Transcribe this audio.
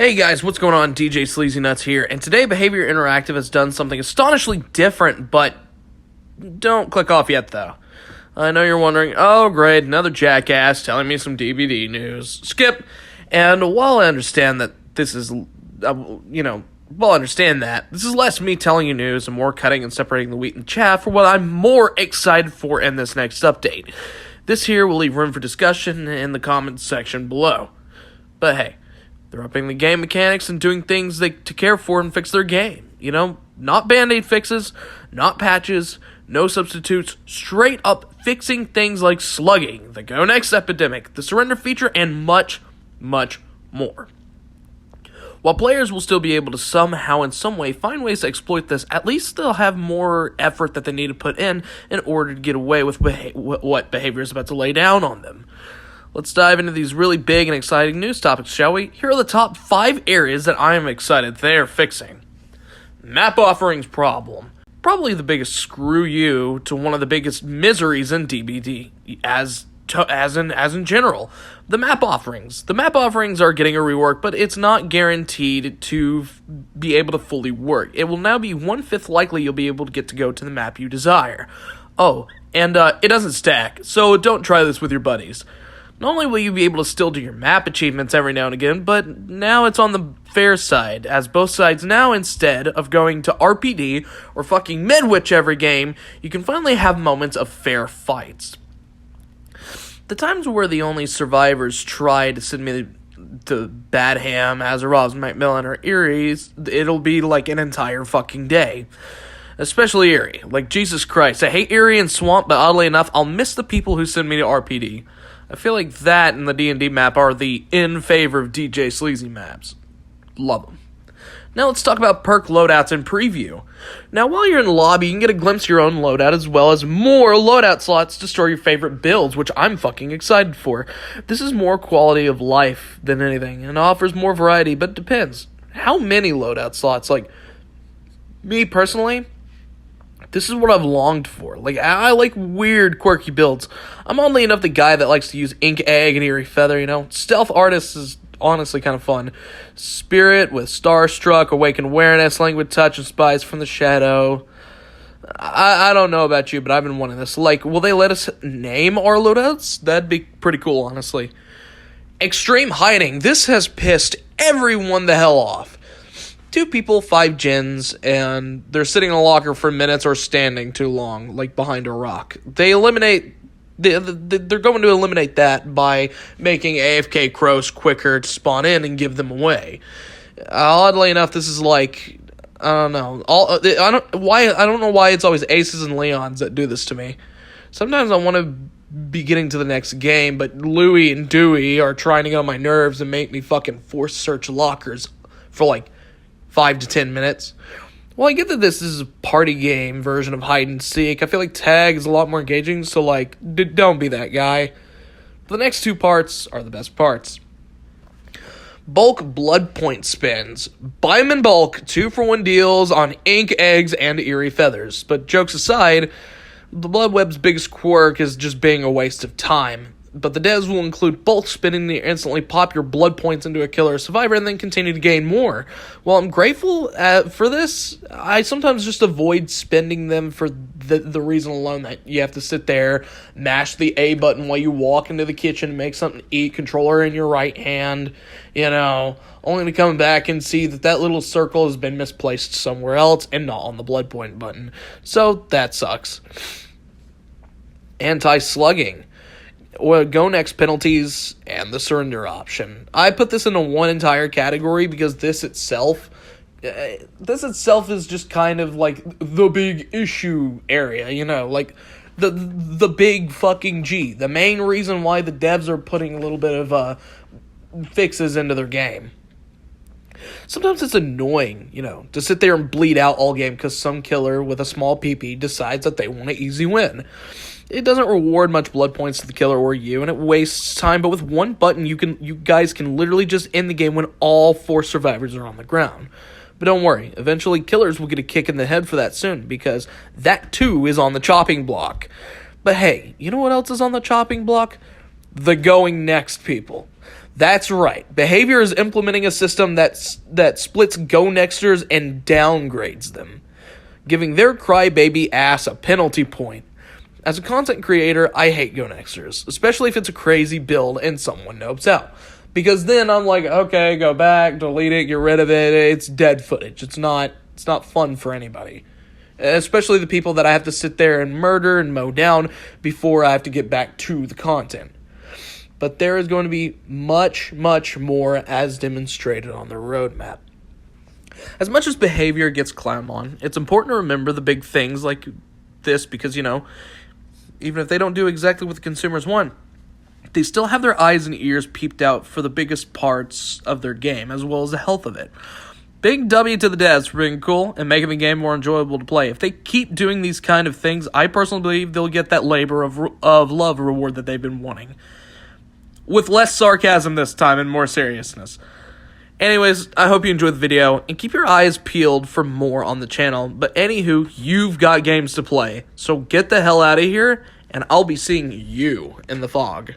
Hey guys, what's going on? DJ Sleazy Nuts here, and today Behavior Interactive has done something astonishingly different, but don't click off yet though. I know you're wondering, oh great, another jackass telling me some DBD news. Skip! And while I understand that this is, this is less me telling you news and more cutting and separating the wheat and chaff for what I'm more excited for in this next update. This here will leave room for discussion in the comments section below. But hey, they're upping the game mechanics and doing things to care for and fix their game. Not Band-Aid fixes, not patches, no substitutes, straight up fixing things like slugging, the Go Next epidemic, the surrender feature, and much, much more. While players will still be able to somehow in some way find ways to exploit this, at least they'll have more effort that they need to put in order to get away with what behavior is about to lay down on them. Let's dive into these really big and exciting news topics, shall we? Here are the top 5 areas that I am excited they're fixing. Map offerings problem. Probably the biggest screw you to one of the biggest miseries in DBD, as in general. The map offerings. The map offerings are getting a rework, but it's not guaranteed to be able to fully work. It will now be 1/5 likely you'll be able to get to go to the map you desire. Oh, and it doesn't stack, so don't try this with your buddies. Not only will you be able to still do your map achievements every now and again, but now it's on the fair side, as both sides now, instead of going to RPD or fucking Midwich every game, you can finally have moments of fair fights. The times where the only survivors try to send me to Badham, Azerovs, Macmillan, or Erie, it'll be like an entire fucking day. Especially Erie. Like, Jesus Christ, I hate Erie and Swamp, but oddly enough, I'll miss the people who send me to RPD. I feel like that and the D&D map are the in favor of DJ Sleazy maps. Love them. Now let's talk about perk loadouts and preview. Now while you're in the lobby, you can get a glimpse of your own loadout as well as more loadout slots to store your favorite builds, which I'm fucking excited for. This is more quality of life than anything and offers more variety, but it depends. How many loadout slots? Like, me personally, this is what I've longed for. Like, I like weird, quirky builds. I'm oddly enough the guy that likes to use Ink Egg and Eerie Feather, Stealth Artist is honestly kind of fun. Spirit with Starstruck, Awaken Awareness, Languid Touch, and Spies from the Shadow. I don't know about you, but I've been wanting this. Like, will they let us name our loadouts? That'd be pretty cool, honestly. Extreme Hiding. This has pissed everyone the hell off. 2 people, 5 gens, and they're sitting in a locker for minutes or standing too long, like behind a rock. They're going to eliminate that by making AFK crows quicker to spawn in and give them away. Oddly enough, this is like, I don't know. I don't know why it's always Aces and Leons that do this to me. Sometimes I want to be getting to the next game, but Louie and Dewey are trying to get on my nerves and make me fucking force search lockers for like 5 to 10 minutes. Well, I get that this is a party game version of hide and seek. I feel like tag is a lot more engaging, so like, don't be that guy. The next 2 parts are the best parts. Bulk blood point spins. Buy them in bulk, 2-for-1 deals on Ink Eggs and Eerie Feathers. But jokes aside, the Blood Web's biggest quirk is just being a waste of time. But the devs will include bulk spinning to instantly pop your blood points into a killer or survivor and then continue to gain more. While I'm grateful for this, I sometimes just avoid spending them for the reason alone that you have to sit there, mash the A button while you walk into the kitchen, make something to eat, controller in your right hand, only to come back and see that little circle has been misplaced somewhere else and not on the blood point button. So that sucks. Anti-slugging. Go Next penalties, and the surrender option. I put this into one entire category because this itself is just kind of like the big issue area, like the big fucking G. The main reason why the devs are putting a little bit of fixes into their game. Sometimes it's annoying, to sit there and bleed out all game because some killer with a small PP decides that they want an easy win. It doesn't reward much blood points to the killer or you, and it wastes time, but with one button, you guys can literally just end the game when all 4 survivors are on the ground. But don't worry, eventually killers will get a kick in the head for that soon, because that too is on the chopping block. But hey, you know what else is on the chopping block? The Going Next people. That's right. Behavior is implementing a system that splits Go Nexters and downgrades them, giving their crybaby ass a penalty point. As a content creator, I hate Go Nexters, especially if it's a crazy build and someone nopes out. Because then I'm like, okay, go back, delete it, get rid of it. It's dead footage. It's not fun for anybody. Especially the people that I have to sit there and murder and mow down before I have to get back to the content. But there is going to be much, much more as demonstrated on the roadmap. As much as behavior gets clowned on, it's important to remember the big things like this because, even if they don't do exactly what the consumers want, they still have their eyes and ears peeped out for the biggest parts of their game, as well as the health of it. Big W to the devs for being cool and making the game more enjoyable to play. If they keep doing these kind of things, I personally believe they'll get that labor of love reward that they've been wanting. With less sarcasm this time and more seriousness. Anyways, I hope you enjoyed the video, and keep your eyes peeled for more on the channel. But anywho, you've got games to play, so get the hell out of here, and I'll be seeing you in the fog.